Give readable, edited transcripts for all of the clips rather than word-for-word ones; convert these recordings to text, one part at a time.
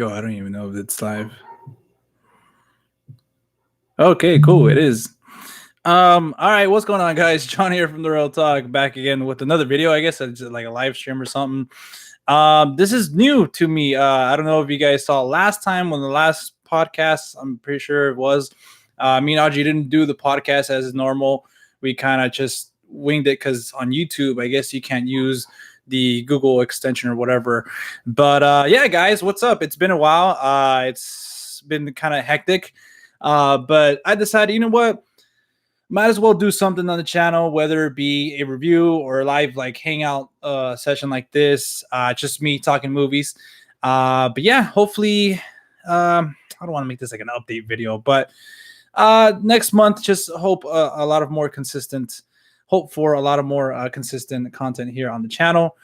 Yo, I don't even know if it's live. Okay, cool. It is. All right, what's going on, guys? John here from The Real Talk, back again with another video. I guess it's like a live stream or something. This is new to me. I don't know if you guys saw last time on the last podcast. I'm pretty sure it was. Me and Audrey didn't do the podcast as normal. We kind of just winged it because on YouTube, I guess you can't use the Google extension or whatever. But yeah, guys, what's up? It's been a while. It's been kind of hectic. But I decided, you know what? Might as well do something on the channel, whether it be a review or a live like hangout session like this. Just me talking movies. But yeah, hopefully, I don't want to make this like an update video, but next month, just hope a lot of more consistent. Hope for a lot of more consistent content here on the channel.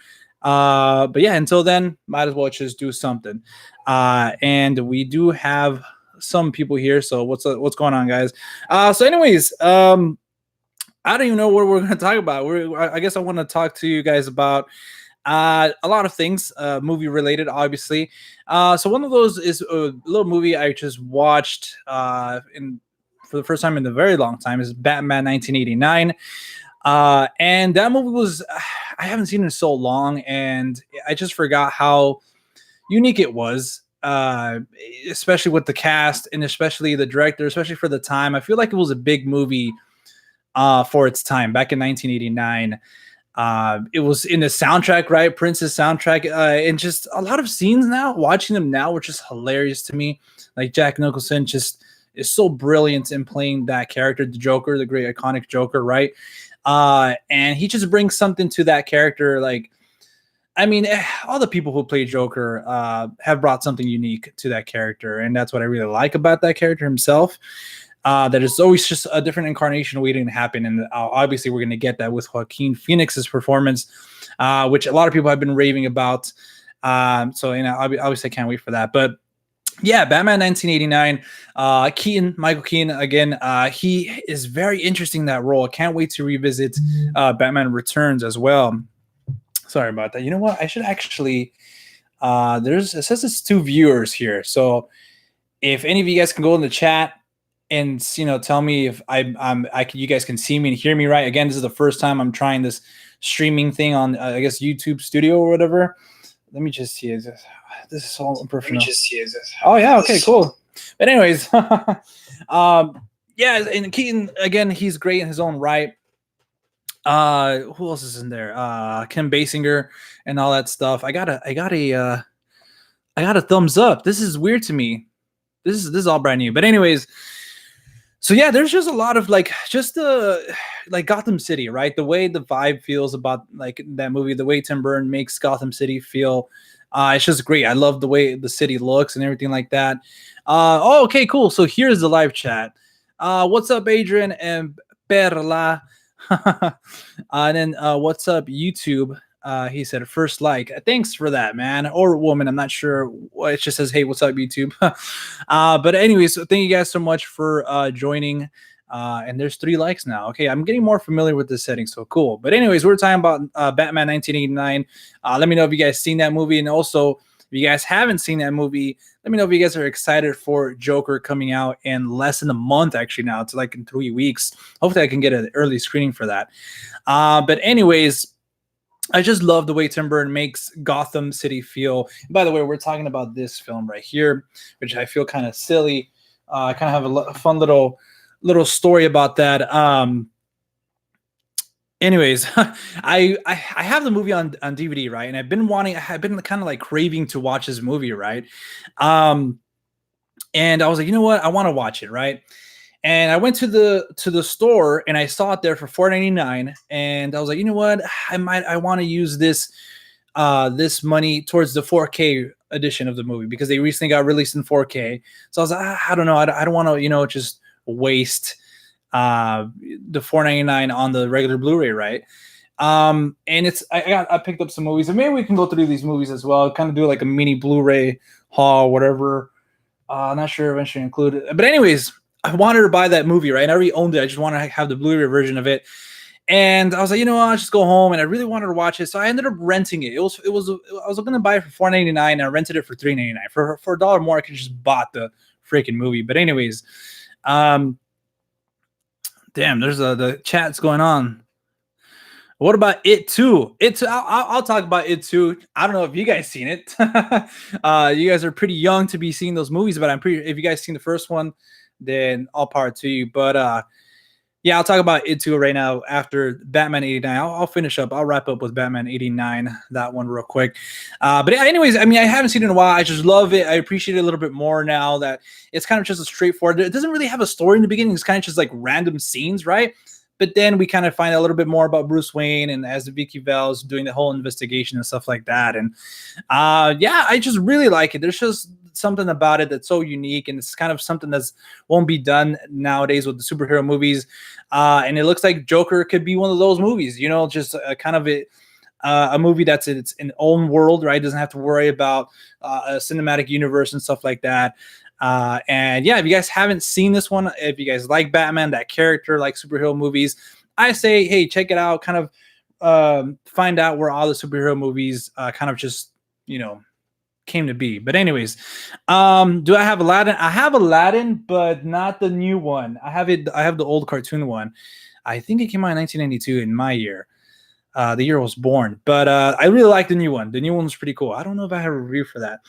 But yeah, until then, might as well just do something. And we do have some people here. So what's going on, guys? So anyways, I don't even know what we're going to talk about. I guess I want to talk to you guys about a lot of things, movie related, obviously. So one of those is a little movie I just watched for the first time in a very long time. Is Batman 1989. And that movie was, I haven't seen it in so long, and I just forgot how unique it was, especially with the cast and especially the director, especially for the time. I feel like it was a big movie for its time back in 1989. It was in the soundtrack, right? Prince's soundtrack, and just a lot of scenes now, watching them now, were just hilarious to me. Like Jack Nicholson just is so brilliant in playing that character, the Joker, the great iconic Joker, right? And he just brings something to that character. Like, I mean, all the people who play Joker have brought something unique to that character, and that's what I really like about that character himself. That is always just a different incarnation waiting to happen, and obviously we're going to get that with Joaquin Phoenix's performance, which a lot of people have been raving about. So you know, obviously I can't wait for that. But yeah, Batman 1989. Michael Keaton again. He is very interesting in that role. I can't wait to revisit Batman Returns as well. Sorry about that. You know what? I should actually. It says it's 2 viewers here. So if any of you guys can go in the chat and tell me if you guys can see me and hear me right. Again, this is the first time I'm trying this streaming thing on I guess YouTube Studio or whatever. Let me just see. This is all unprofessional. Oh yeah, okay, cool. But anyways, yeah, and Keaton again, he's great in his own right. Who else is in there? Kim Basinger and all that stuff. I got a thumbs up. This is weird to me. This is all brand new. But anyways, so yeah, there's just a lot of like Gotham City, right? The way the vibe feels about like that movie, the way Tim Burton makes Gotham City feel. It's just great. I love the way the city looks and everything like that. Oh, okay, cool. So here's the live chat. What's up, Adrian and Perla? And then what's up, YouTube? He said first like. Thanks for that, man, or woman. I'm not sure. It just says, hey, what's up, YouTube? But anyways, thank you guys so much for joining. And there's 3 likes now. Okay, I'm getting more familiar with this setting, so cool. But anyways, we're talking about Batman 1989. Let me know if you guys seen that movie, and also if you guys haven't seen that movie, let me know if you guys are excited for Joker coming out in less than a month. Actually, now it's like in 3 weeks. Hopefully, I can get an early screening for that. But anyways, I just love the way Tim Burton makes Gotham City feel. And by the way, we're talking about this film right here, which I feel kind of silly. I kind of have a fun little story about that. Anyways, I have the movie on DVD, right? And I've been kind of like craving to watch this movie, right? And I was like, you know what? I want to watch it, right? And I went to the store and I saw it there for $4.99, and I was like, you know what? I want to use this money towards the 4K edition of the movie because they recently got released in 4K. So I was like, I don't know, I don't want to just waste the $4.99 on the regular Blu-ray, right? And I picked up some movies, and maybe we can go through these movies as well, kind of do like a mini Blu-ray haul, whatever. Not sure eventually include it, but anyways, I wanted to buy that movie, right? And I already owned it. I just want to have the Blu-ray version of it. And I was like, you know what, I'll just go home, and I really wanted to watch it, so I ended up renting it. It was I was gonna buy it for $4.99, and I rented it for $3.99. For a dollar more, I could just bought the freaking movie. But anyways, um, damn, there's the chat's going on. What about it too? It too. I'll talk about it too. I don't know if you guys seen it. You guys are pretty young to be seeing those movies, but I'm pretty. If you guys seen the first one, then all power to you. But yeah, I'll talk about it too right now after Batman 89. I'll finish up. I'll wrap up with Batman 89, that one real quick. But yeah, anyways, I mean, I haven't seen it in a while. I just love it. I appreciate it a little bit more now that it's kind of just a straightforward. It doesn't really have a story in the beginning. It's kind of just like random scenes, right? But then we kind of find out a little bit more about Bruce Wayne and as the Vicky Vale's doing the whole investigation and stuff like that. And yeah, I just really like it. There's just something about it that's so unique, and it's kind of something that's won't be done nowadays with the superhero movies. And it looks like Joker could be one of those movies, you know, just kind of a movie that's its own world, right? Doesn't have to worry about a cinematic universe and stuff like that. And yeah, if you guys haven't seen this one, if you guys like Batman, that character, like superhero movies, I say, hey, check it out. Kind of find out where all the superhero movies kind of just, you know, came to be. But anyways, do I have Aladdin? I have Aladdin, but not the new one. I have it. I have the old cartoon one. I think it came out in 1992 in my year. The year I was born, but I really like the new one. The new one was pretty cool. I don't know if I have a review for that,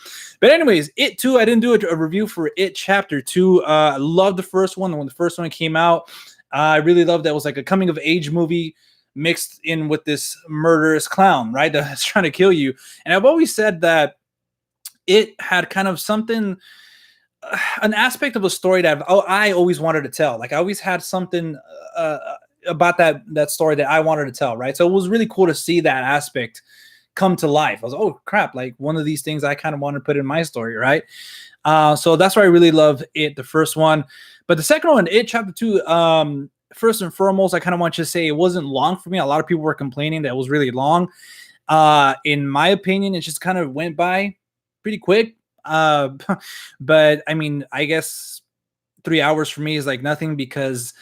but anyways, It 2. I didn't do a review for It Chapter 2. I loved the first one. When the first one came out, I really loved that. It was like a coming of age movie mixed in with this murderous clown, right? That's trying to kill you. And I've always said that it had kind of something, an aspect of a story that I always wanted to tell. Like I always had something about that story that I wanted to tell, right? So it was really cool to see that aspect come to life. I was, oh crap, like one of these things I kind of want to put in my story, right? So that's why I really love it, the first one. But the second one, It Chapter 2, first and foremost, I kind of want you to say it wasn't long for me. A lot of people were complaining that it was really long. In my opinion, it just kind of went by pretty quick. But I mean, I guess 3 hours for me is like nothing because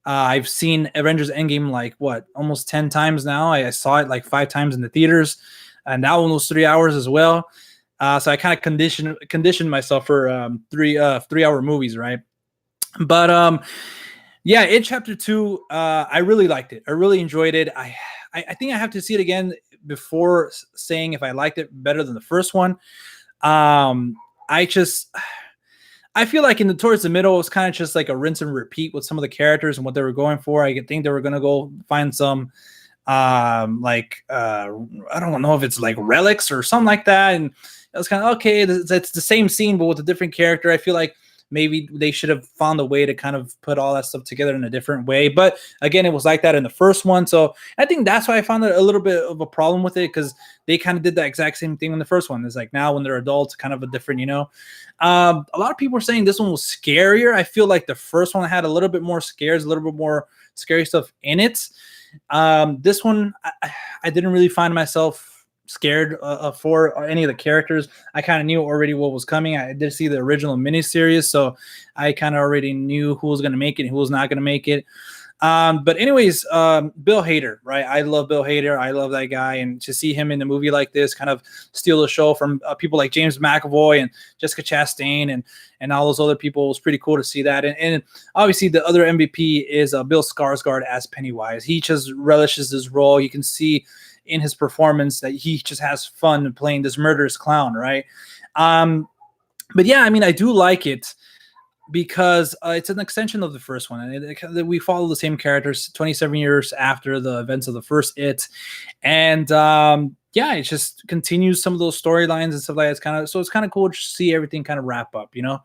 I've seen Avengers Endgame like what, almost 10 times now. I saw it like 5 times in the theaters, and that one was 3 hours as well. So I kind of conditioned myself for 3 hour movies, right? But yeah, It Chapter 2, I really liked it. I really enjoyed it. I think I have to see it again before saying if I liked it better than the first one. I feel like towards the middle, it was kind of just like a rinse and repeat with some of the characters and what they were going for. I think they were going to go find some, I don't know if it's like relics or something like that. And it was kind of, okay, it's the same scene, but with a different character. I feel like maybe they should have found a way to kind of put all that stuff together in a different way. But again, it was like that in the first one. So I think that's why I found it a little bit of a problem with it, because they kind of did the exact same thing in the first one. It's like now when they're adults, kind of a different, you know. A lot of people are saying this one was scarier. I feel like the first one had a little bit more scares, a little bit more scary stuff in it. This one, I didn't really find myself scared for any of the characters. I kind of knew already what was coming. I did see the original miniseries, so I kind of already knew who was going to make it and who was not going to make it. But anyways, Bill Hader, right? I love Bill Hader. I love that guy. And to see him in a movie like this kind of steal the show from people like James McAvoy and Jessica Chastain and all those other people, was pretty cool to see that. And obviously the other MVP is Bill Skarsgård as Pennywise. He just relishes his role. You can see in his performance that he just has fun playing this murderous clown, right? But yeah, I mean, I do like it because it's an extension of the first one, and we follow the same characters 27 years after the events of the first It, and yeah, it just continues some of those storylines and stuff like that. It's kind of cool to see everything kind of wrap up, you know.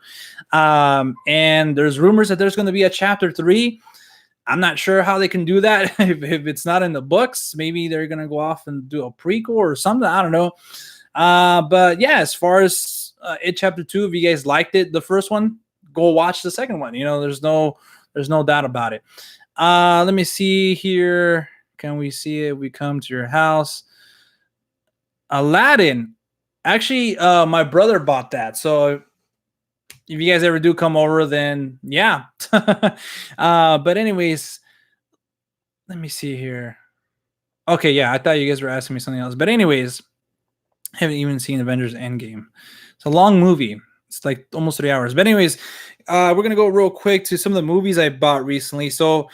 And there's rumors that there's going to be a chapter 3. I'm not sure how they can do that if it's not in the books. Maybe they're going to go off and do a prequel or something. I don't know. But yeah, as far as It Chapter 2, if you guys liked it, the first one, go watch the second one. You know, there's no doubt about it. Let me see here. Can we see it? We come to your house. Aladdin. Actually, my brother bought that. So if you guys ever do come over, then yeah. But anyways, let me see here. Okay, yeah, I thought you guys were asking me something else. But anyways, I haven't even seen Avengers Endgame. It's a long movie. It's like almost 3 hours. But anyways, we're gonna go real quick to some of the movies I bought recently. So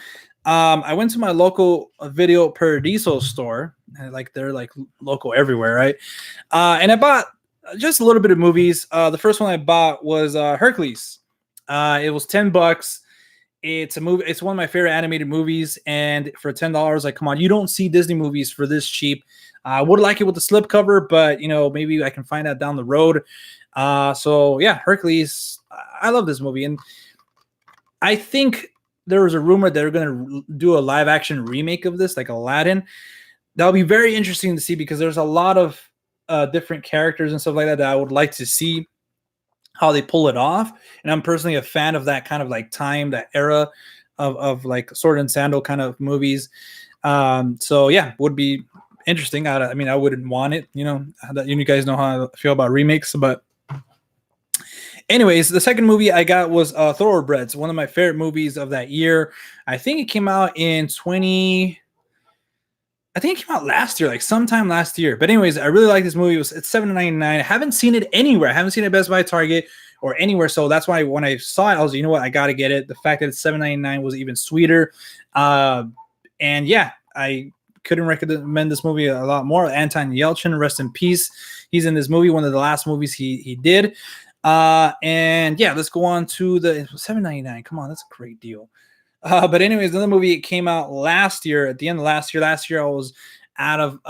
I went to my local Video Paradiso store. And, like they're like local everywhere, right? And I bought just a little bit of movies. The first one I bought was Hercules. It was $10. It's a movie. It's one of my favorite animated movies, and for $10, like, come on, you don't see Disney movies for this cheap. I would like it with the slipcover, but maybe I can find out down the road. So yeah, Hercules. I love this movie, and I think there was a rumor that they're going to do a live action remake of this, like Aladdin. That'll be very interesting to see because there's a lot of different characters and stuff like that I would like to see how they pull it off. And I'm personally a fan of that kind of like time, that era of like sword and sandal kind of movies. So yeah, would be interesting. I mean, I wouldn't want it, you guys know how I feel about remakes, but anyways, the second movie I got was Thoroughbreds, one of my favorite movies of that year. I think it came out last year, like sometime last year. But anyways, I really like this movie. It's $7.99. I haven't seen it anywhere. I haven't seen it at Best Buy, Target, or anywhere. So that's why when I saw it, I was like, you know what? I got to get it. The fact that it's $7.99 was even sweeter. And yeah, I couldn't recommend this movie a lot more. Anton Yelchin, rest in peace. He's in this movie, one of the last movies he did. And yeah, let's go on to the $7.99. Come on, that's a great deal. But anyways, another movie came out last year. At the end of last year, I was out of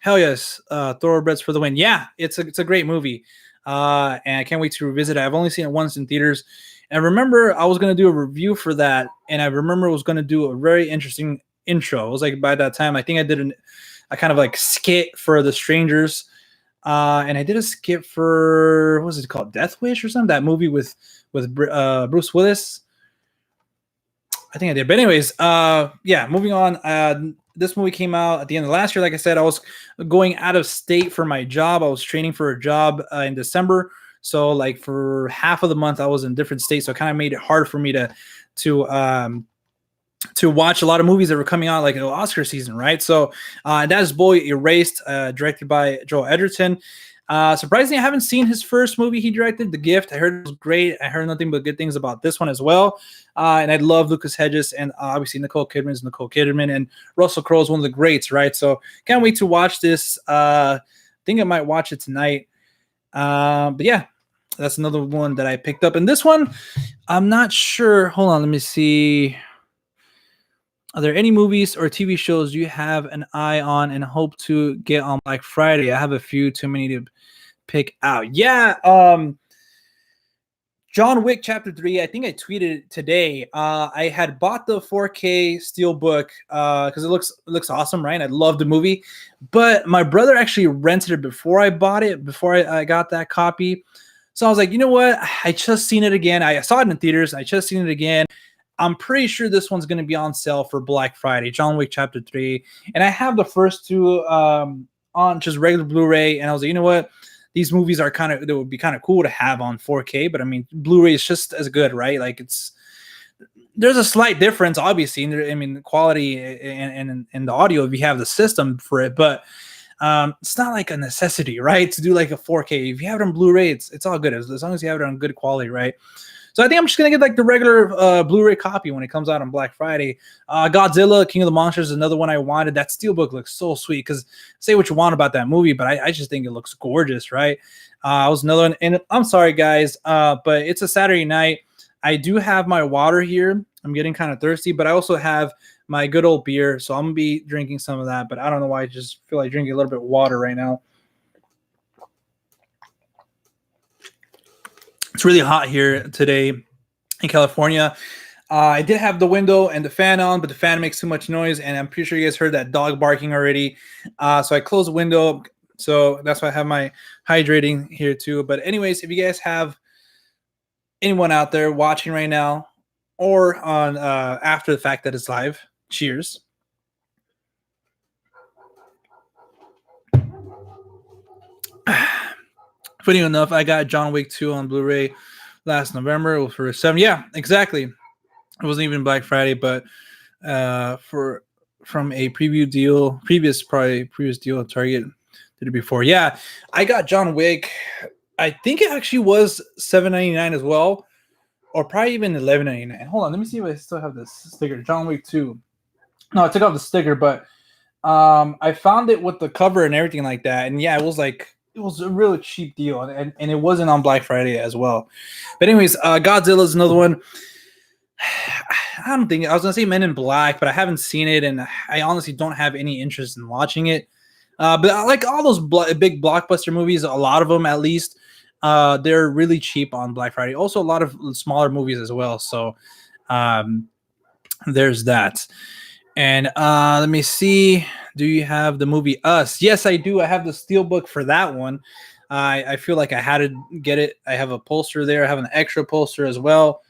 hell yes, Thoroughbreds for the win. Yeah, it's a great movie, and I can't wait to revisit it. I've only seen it once in theaters, and I remember I was gonna do a review for that, and I remember I was gonna do a very interesting intro. It was like by that time, I think I did a kind of like skit for The Strangers, and I did a skit for what was it called, Death Wish or something? That movie with Bruce Willis. I think I did. But anyways, yeah, moving on. This movie came out at the end of last year. Like I said, I was going out of state for my job. I was training for a job in December. So like for half of the month, I was in different states. So it kind of made it hard for me to watch a lot of movies that were coming out like the Oscar season, right? So that is Boy Erased, directed by Joel Edgerton. Surprisingly, I haven't seen his first movie he directed, The Gift. I heard it was great. I heard nothing but good things about this one as well. And I love Lucas Hedges, and obviously Nicole Kidman, and Russell Crowe is one of the greats, right? So can't wait to watch this. I think I might watch it tonight. But yeah, that's another one that I picked up. And this one, I'm not sure. Hold on, let me see. Are there any movies or TV shows you have an eye on and hope to get on Black Friday? I have a few, too many to pick out. Yeah, John Wick Chapter 3, I think I tweeted it today. I had bought the 4K Steelbook because it looks awesome, right? I love the movie. But my brother actually rented it before I bought it, before I got that copy. So I was like, you know what? I just seen it again. I saw it in theaters. I just seen it again. I'm pretty sure this one's going to be on sale for Black Friday, John Wick Chapter 3. And I have the first two on just regular Blu-ray. And I was like, you know what? These movies are they would be kind of cool to have on 4K. But I mean, Blu-ray is just as good, right? Like there's a slight difference, obviously. I mean, quality and the audio if you have the system for it. But it's not like a necessity, right? To do like a 4K. If you have it on Blu-ray, it's all good. As long as you have it on good quality, right? So I think I'm just going to get like the regular Blu-ray copy when it comes out on Black Friday. Godzilla, King of the Monsters is another one I wanted. That Steelbook looks so sweet because say what you want about that movie, but I just think it looks gorgeous, right? Was another one. And I'm sorry, guys, but it's a Saturday night. I do have my water here. I'm getting kind of thirsty, but I also have my good old beer. So I'm going to be drinking some of that, but I don't know why. I just feel like drinking a little bit of water right now. It's really hot here today in California. I did have the window and the fan on, but the fan makes too much noise, and I'm pretty sure you guys heard that dog barking already. So I closed the window, so that's why I have my hydrating here too. But anyways, if you guys have anyone out there watching right now or on after the fact that it's live, cheers. Funny enough, I got John Wick 2 on Blu-ray last November for $7. Yeah, exactly. It wasn't even Black Friday, but for from a preview deal, previous deal at Target. Did it before? Yeah, I got John Wick. I think it actually was $7.99 as well, or probably even $11.99. Hold on, let me see if I still have this sticker. John Wick 2. No, I took out the sticker, but I found it with the cover and everything like that. And yeah, it was a really cheap deal, and it wasn't on Black Friday as well. But anyways, Godzilla is another one. I don't think I was gonna say Men in Black, but I haven't seen it, and I honestly don't have any interest in watching it. But I like all those big blockbuster movies, a lot of them at least. They're really cheap on Black Friday. Also, a lot of smaller movies as well. So there's that. And let me see. Do you have the movie Us? Yes, I do. I have the steelbook for that one. I feel like I had to get it. I have a poster there. I have an extra poster as well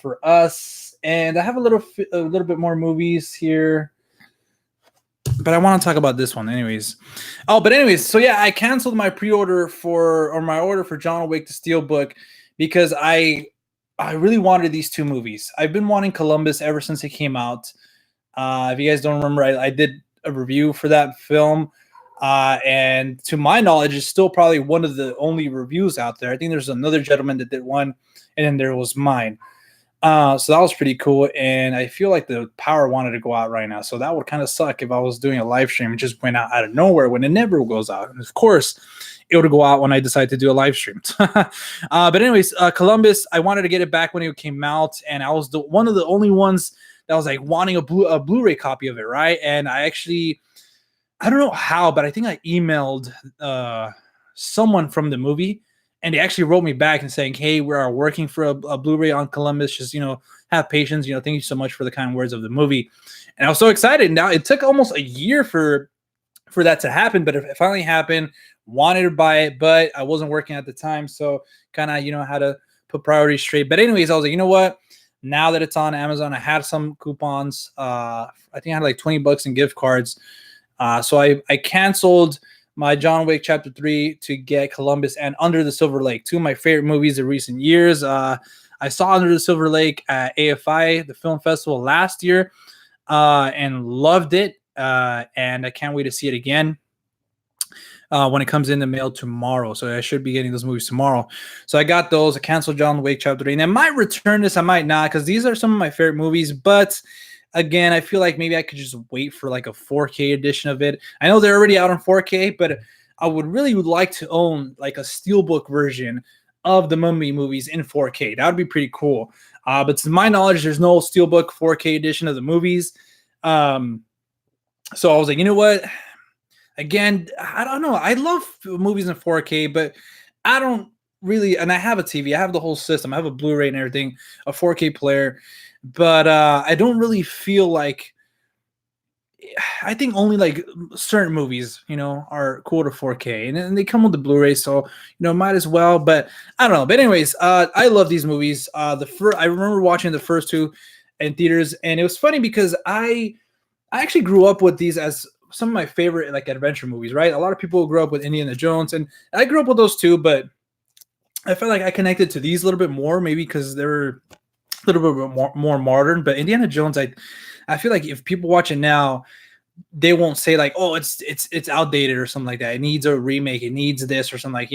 for Us. And I have a little bit more movies here. But I want to talk about this one anyways. So yeah, I canceled my pre-order my order for John Wick the Steelbook because I really wanted these two movies. I've been wanting Columbus ever since it came out. If you guys don't remember, I did a review for that film. And to my knowledge, it's still probably one of the only reviews out there. I think there's another gentleman that did one, and then there was mine. So that was pretty cool, and I feel like the power wanted to go out right now, so that would kind of suck if I was doing a live stream. It just went out of nowhere when it never goes out, and of course it would go out when I decide to do a live stream. But anyways, Columbus, I wanted to get it back when it came out, and I was one of the only ones that was like wanting a Blu-ray copy of it, right? And I don't know how, but I think I emailed someone from the movie, and they actually wrote me back and saying, hey, we are working for a Blu-ray on Columbus. Just, have patience. Thank you so much for the kind words of the movie. And I was so excited. Now, it took almost a year for that to happen, but it finally happened. Wanted to buy it, but I wasn't working at the time. So kind of, had to put priorities straight. But anyways, I was like, you know what? Now that it's on Amazon, I had some coupons. I think I had like $20 in gift cards. So I canceled my John Wick Chapter 3 to get Columbus and Under the Silver Lake, two of my favorite movies of recent years. I saw Under the Silver Lake at AFI, the film festival last year, and loved it. And I can't wait to see it again when it comes in the mail tomorrow. So I should be getting those movies tomorrow. So I got those. I canceled John Wick Chapter 3. And I might return this. I might not, because these are some of my favorite movies. But again, I feel like maybe I could just wait for like a 4K edition of it. I know they're already out on 4K, but I would like to own like a steelbook version of the Mummy movies in 4K. That would be pretty cool. But to my knowledge, there's no steelbook 4K edition of the movies. So I was like, you know what? Again, I don't know. I love movies in 4K, but I don't really, and I have a TV. I have the whole system. I have a Blu-ray and everything, a 4K player. But I don't really feel like, I think only like certain movies, are cool to 4K, and they come with the Blu-ray, so might as well. But I don't know. But anyways, I love these movies. I remember watching the first two in theaters, and it was funny because I actually grew up with these as some of my favorite like adventure movies. Right, a lot of people grew up with Indiana Jones, and I grew up with those too, but I felt like I connected to these a little bit more, maybe because they were a little bit more modern. But Indiana Jones, I feel like if people watch it now, they won't say like, oh, it's outdated or something like that. It needs a remake. It needs this or something like,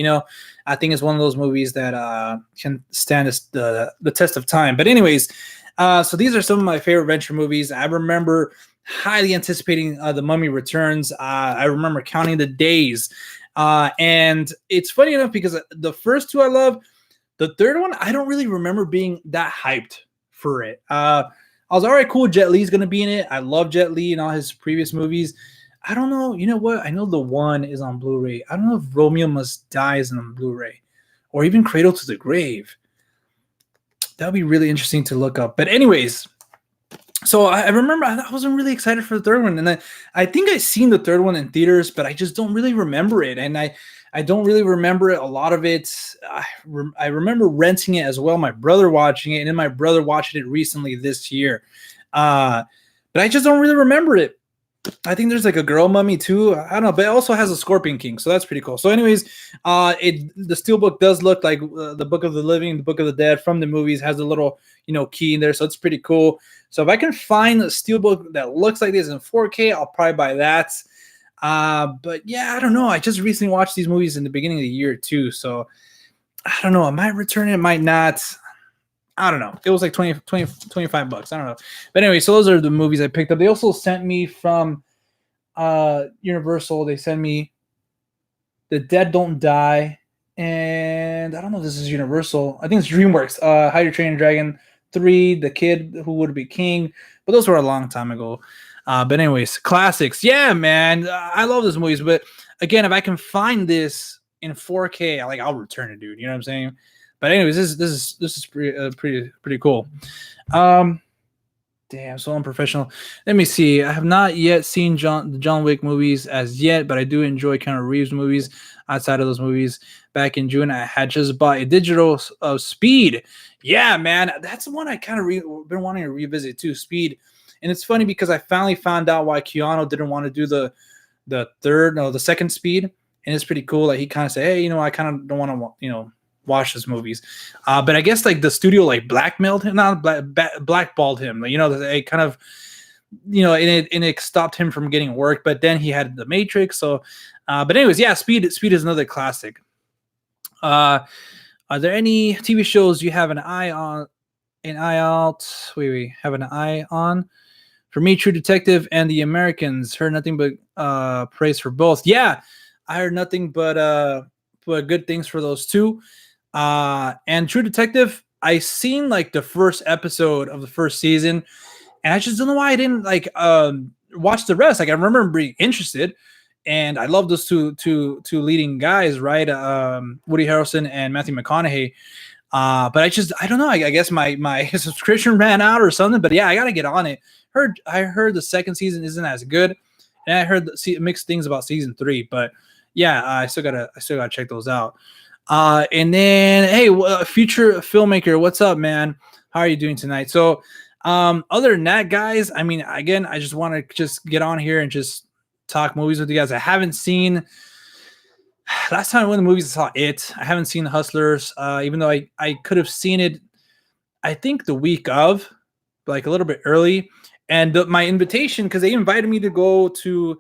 I think it's one of those movies that can stand the test of time. But anyways, so these are some of my favorite adventure movies. I remember highly anticipating The Mummy Returns. I remember counting the days. And it's funny enough because the first two I love. The third one, I don't really remember being that hyped for it. I was all right, cool. Jet Li's going to be in it. I love Jet Li and all his previous movies. I don't know. You know what? I know the one is on Blu-ray. I don't know if Romeo Must Die is on Blu-ray or even Cradle to the Grave. That would be really interesting to look up. But anyways, so I remember I wasn't really excited for the third one. And I think I seen the third one in theaters, but I just don't really remember it. And I don't really remember it. A lot of it, I remember renting it as well. My brother watching it, and then my brother watched it recently this year. But I just don't really remember it. I think there's like a girl mummy too. I don't know, but it also has a Scorpion King, so that's pretty cool. So, anyways, the Steelbook does look like the Book of the Living, the Book of the Dead from the movies. Has a little key in there, so it's pretty cool. So if I can find a Steelbook that looks like this in 4K, I'll probably buy that. But yeah, I don't know. I just recently watched these movies in the beginning of the year too, so I don't know. I might return it, might not. I don't know. It was like 25 bucks. I don't know. But anyway, so those are the movies I picked up. They also sent me from Universal. They sent me The Dead Don't Die, and I don't know if this is Universal. I think it's DreamWorks. How to Train Your Dragon 3, The Kid Who Would Be King. But those were a long time ago. But anyways, classics. Yeah, man. I love those movies. But again, if I can find this in 4K, I'll return it, dude. You know what I'm saying? But anyways, this is pretty cool. Damn, so unprofessional. Let me see. I have not yet seen the John Wick movies as yet, but I do enjoy Keanu Reeves movies. Outside of those movies, back in June, I had just bought a digital of Speed. Yeah, man, that's the one I kind of been wanting to revisit too, Speed. And it's funny because I finally found out why Keanu didn't want to do the second Speed, and it's pretty cool. Like he kind of said, hey, I kind of don't want to, watch his movies, but I guess like the studio blackmailed him, not blackballed him. It kind of, and it stopped him from getting work. But then he had The Matrix. So, but anyways, yeah, Speed is another classic. Are there any TV shows you have an eye on? An eye out? Wait, have an eye on? For me, True Detective and The Americans. Heard nothing but praise for both. Yeah, I heard nothing but good things for those two. And True Detective, I seen like the first episode of the first season, and I just don't know why I didn't watch the rest. Like I remember being interested, and I love those two leading guys, right? Woody Harrelson and Matthew McConaughey. But I don't know. I guess my subscription ran out or something. But yeah, I gotta get on it. I heard the second season isn't as good, and I heard mixed things about season 3. But yeah, I still gotta check those out. And then, hey, future filmmaker, what's up, man? How are you doing tonight? So, other than that, guys, I mean, again, I just want to just get on here and just talk movies with you guys. I haven't seen. Last time I went to the movies, I saw It. I haven't seen Hustlers, even though I could have seen it. I think the week of, like a little bit early, and my invitation, because they invited me to go to,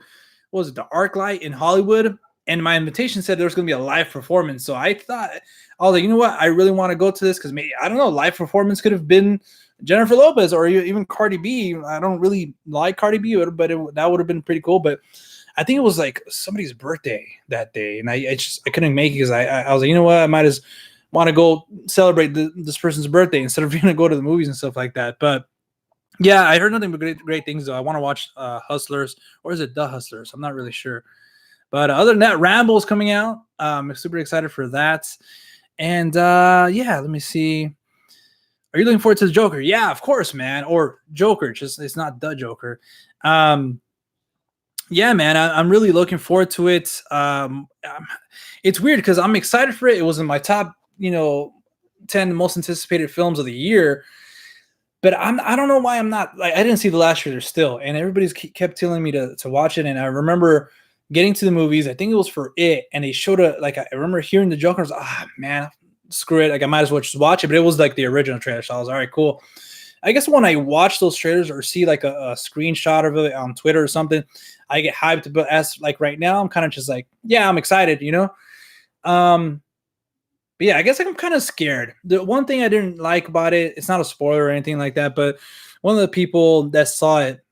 what was it, the ArcLight in Hollywood. And my invitation said there was going to be a live performance. So I thought, I was like, you know what? I really want to go to this because maybe, I don't know, live performance could have been Jennifer Lopez or even Cardi B. I don't really like Cardi B, but that would have been pretty cool. But I think it was like somebody's birthday that day. And I couldn't make it because I was like, you know what? I might as want to go celebrate this person's birthday instead of going to go to the movies and stuff like that. But yeah, I heard nothing but great things, though. I want to watch Hustlers, or is it The Hustlers? I'm not really sure. But other than that, Ramble's coming out. I'm super excited for that. And yeah, let me see. Are you looking forward to the Joker? Yeah, of course, man. Or Joker, just it's not the Joker. Yeah, man, I'm really looking forward to it. It's weird because I'm excited for it. It was in my top, 10 most anticipated films of the year. But I don't know why I'm not. Like, I didn't see the last trailer still, and everybody's kept telling me to watch it. And I remember getting to the movies, I think it was for It, and they showed I remember hearing the Joker. I was man, screw it. Like, I might as well just watch it. But it was like the original trailer, so I was all right, cool. I guess when I watch those trailers or see like a screenshot of it on Twitter or something, I get hyped. But as like right now, I'm kind of just like, yeah, I'm excited, But yeah, I guess I'm kind of scared. The one thing I didn't like about it, it's not a spoiler or anything like that, but one of the people that saw it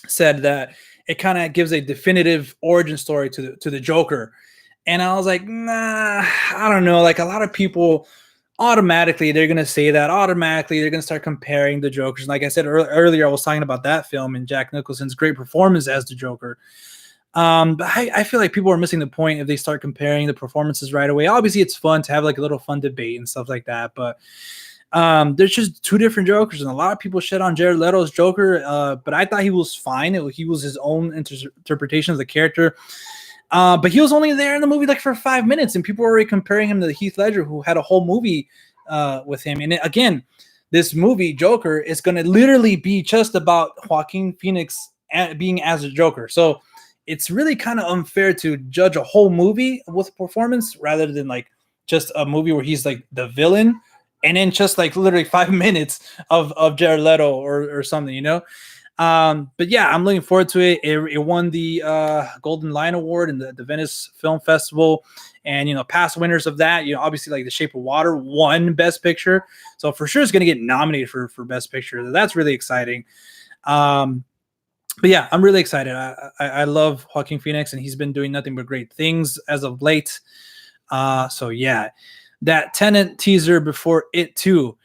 said that it kind of gives a definitive origin story to the Joker. And I was like, nah, I don't know. Like, a lot of people automatically, they're going to say that. Automatically, they're going to start comparing the Jokers. And like I said earlier, I was talking about that film and Jack Nicholson's great performance as the Joker. But I feel like people are missing the point if they start comparing the performances right away. Obviously, it's fun to have like a little fun debate and stuff like that. But there's just two different Jokers, and a lot of people shit on Jared Leto's Joker, but I thought he was fine. He was his own interpretation of the character, but he was only there in the movie like for 5 minutes, and people were already comparing him to Heath Ledger, who had a whole movie with him. And again, this movie Joker is going to literally be just about Joaquin Phoenix being as a Joker. So it's really kind of unfair to judge a whole movie with performance rather than like just a movie where he's like the villain and then just like literally 5 minutes of Jared Leto or something, you know? But yeah, I'm looking forward to it. It won the Golden Lion Award in the Venice Film Festival. And, you know, past winners of that, you know, obviously like The Shape of Water won Best Picture. So for sure it's going to get nominated for Best Picture. That's really exciting. But yeah, I'm really excited. I love Joaquin Phoenix, and he's been doing nothing but great things as of late. So yeah, that Tenet teaser before it too.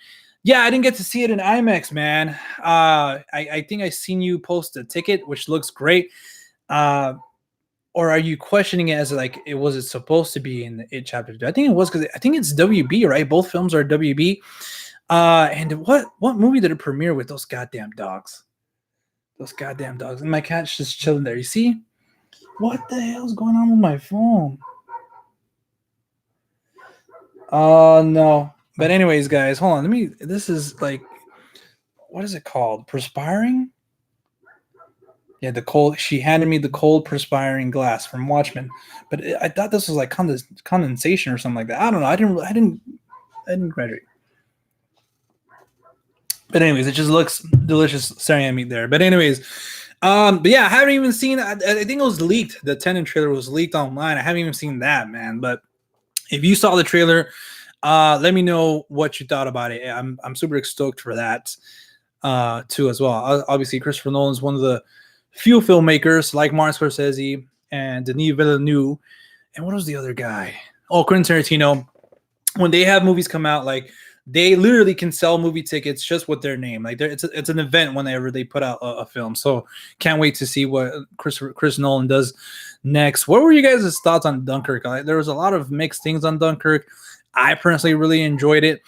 Yeah, I didn't get to see it in IMAX, man. I think I seen you post a ticket, which looks great. Or are you questioning it as like it was it supposed to be in the It Chapter 2? I think it was because I think it's WB, right? Both films are WB. And what movie did it premiere with? Those goddamn dogs. Those goddamn dogs. And my cat's just chilling there. You see? What the hell's going on with my phone? Oh no. But anyways, guys, hold on. This is like, what is it called? Perspiring? Yeah, the cold. She handed me the cold perspiring glass from Watchmen, but I thought this was like condensation or something like that. I don't know. I didn't graduate. But anyways, it just looks delicious staring at me there. But anyways, but yeah, I haven't even seen. I think it was leaked. The Tenet trailer was leaked online. I haven't even seen that, man. But if you saw the trailer, let me know what you thought about it. I'm super stoked for that too as well. Obviously, Christopher Nolan is one of the few filmmakers like Martin Scorsese and Denis Villeneuve. And what was the other guy? Oh, Quentin Tarantino. When they have movies come out, like they literally can sell movie tickets just with their name. Like it's an event whenever they put out a film. So can't wait to see what Chris Nolan does next. What were you guys' thoughts on Dunkirk? There was a lot of mixed things on Dunkirk. I personally really enjoyed it.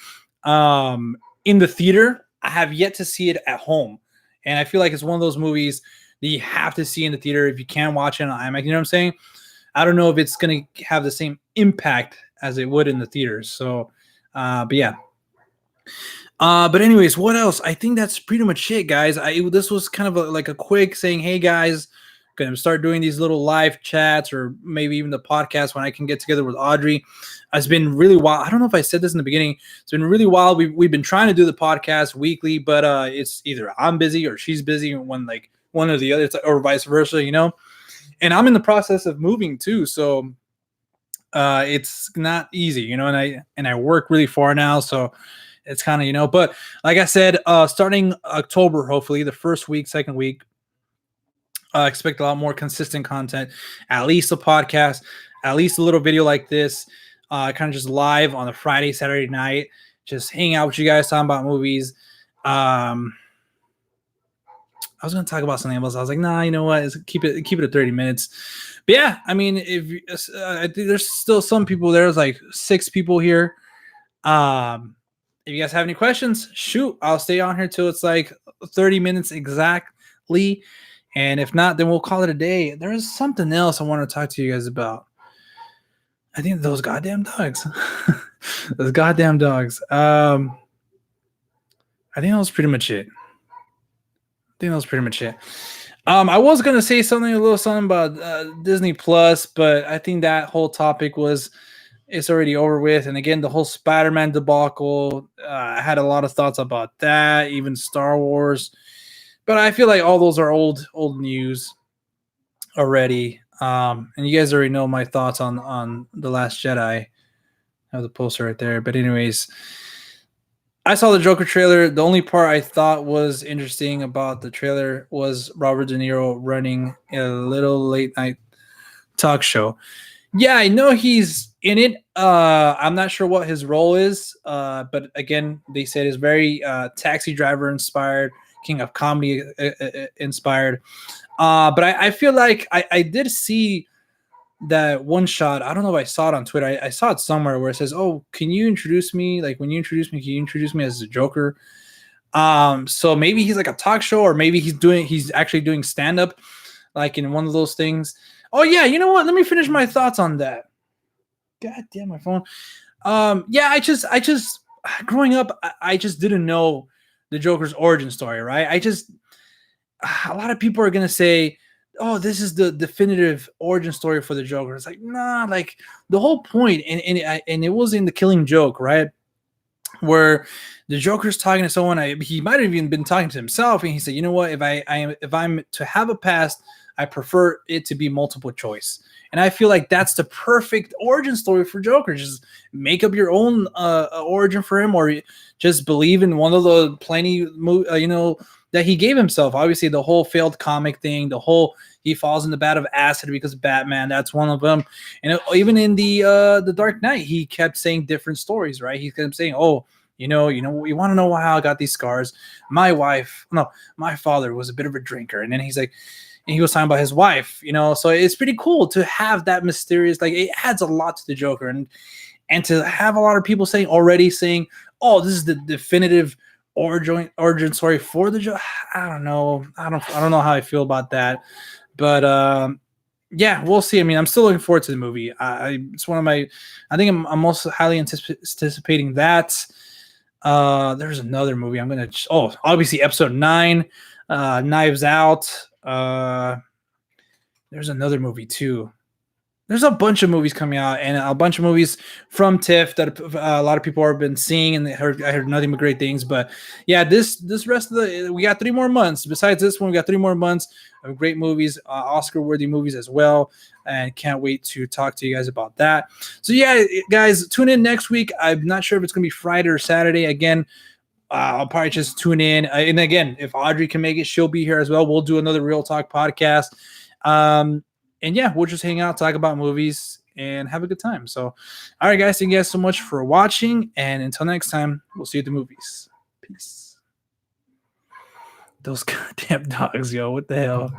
In the theater, I have yet to see it at home. And I feel like it's one of those movies that you have to see in the theater if you can't watch it on IMAX. You know what I'm saying? I don't know if it's going to have the same impact as it would in the theaters. So, but yeah. But anyways, what else? I think that's pretty much it, guys. This was kind of like a quick saying, hey, guys, going to start doing these little live chats or maybe even the podcast when I can get together with Audrey. It's been really wild. I don't know if I said this in the beginning. It's been really wild. We've been trying to do the podcast weekly, but it's either I'm busy or she's busy when like one or the other, or vice versa, you know? And I'm in the process of moving too. So it's not easy, you know, and I work really far now. So it's kind of, you know, but like I said, starting October, hopefully the first week, second week, expect a lot more consistent content, at least a podcast, at least a little video like this, kind of just live on a Friday, Saturday night, just hang out with you guys, talking about movies. I was going to talk about something else. I was like, nah, you know what? Keep it at 30 minutes. But yeah, I mean, I think there's still some people. There's like 6 people here. If you guys have any questions, shoot, I'll stay on here till it's like 30 minutes exactly. And if not, then we'll call it a day. There is something else I want to talk to you guys about. I think those goddamn dogs. Those goddamn dogs. I think that was pretty much it. I was gonna say a little something about Disney Plus, but I think that whole topic it's already over with. And again, the whole Spider-Man debacle, I had a lot of thoughts about that, even Star Wars. But I feel like all those are old news already. And you guys already know my thoughts on The Last Jedi. I have the poster right there. But anyways, I saw the Joker trailer. The only part I thought was interesting about the trailer was Robert De Niro running a little late night talk show. Yeah, I know he's in it. I'm not sure what his role is. But again, they said it's very Taxi Driver inspired, King of Comedy inspired. But I feel like I did see that one shot. I don't know if I saw it on Twitter. I saw it somewhere where it says, "Oh, can you introduce me? Like when you introduce me, can you introduce me as a Joker?" So maybe he's like a talk show, or maybe he's actually doing stand up, like in one of those things. Oh yeah, you know what? Let me finish my thoughts on that. God damn my phone. Yeah, I just growing up, I just didn't know the Joker's origin story, right? a lot of people are gonna say, "Oh, this is the definitive origin story for the Joker." It's like, nah, like the whole point, and it was in The Killing Joke, right? Where the Joker's talking to someone, he might have even been talking to himself, and he said, "You know what? If I'm to have a past, I prefer it to be multiple choice." And I feel like that's the perfect origin story for Joker. Just make up your own origin for him, or just believe in one of the plenty, that he gave himself. Obviously, the whole failed comic thing, the whole he falls in the vat of acid because of Batman. That's one of them. And even in the Dark Knight, he kept saying different stories, right? He kept saying, "Oh, you want to know how I got these scars? My father was a bit of a drinker," and then he's like, and he was talking about his wife, So it's pretty cool to have that mysterious, like it adds a lot to the Joker, and to have a lot of people saying, "Oh, this is the definitive origin story for the Joker." I don't know. I don't know how I feel about that, but yeah, we'll see. I mean, I'm still looking forward to the movie. It's one of my. I think I'm most highly anticipating that. There's another movie I'm gonna. Obviously, Episode 9, Knives Out. There's another movie too. There's a bunch of movies coming out, and a bunch of movies from TIFF that a lot of people have been seeing, and I heard nothing but great things. But yeah, this rest of we got 3 more months. Besides this one, we got 3 more months of great movies, Oscar-worthy movies as well, and can't wait to talk to you guys about that. So yeah, guys, tune in next week. I'm not sure if it's gonna be Friday or Saturday. Again, I'll probably just tune in. And again, if Audrey can make it, she'll be here as well. We'll do another Real Talk podcast. And yeah, we'll just hang out, talk about movies, and have a good time. So, all right, guys, thank you guys so much for watching. And until next time, we'll see you at the movies. Peace. Those goddamn dogs, yo. What the hell?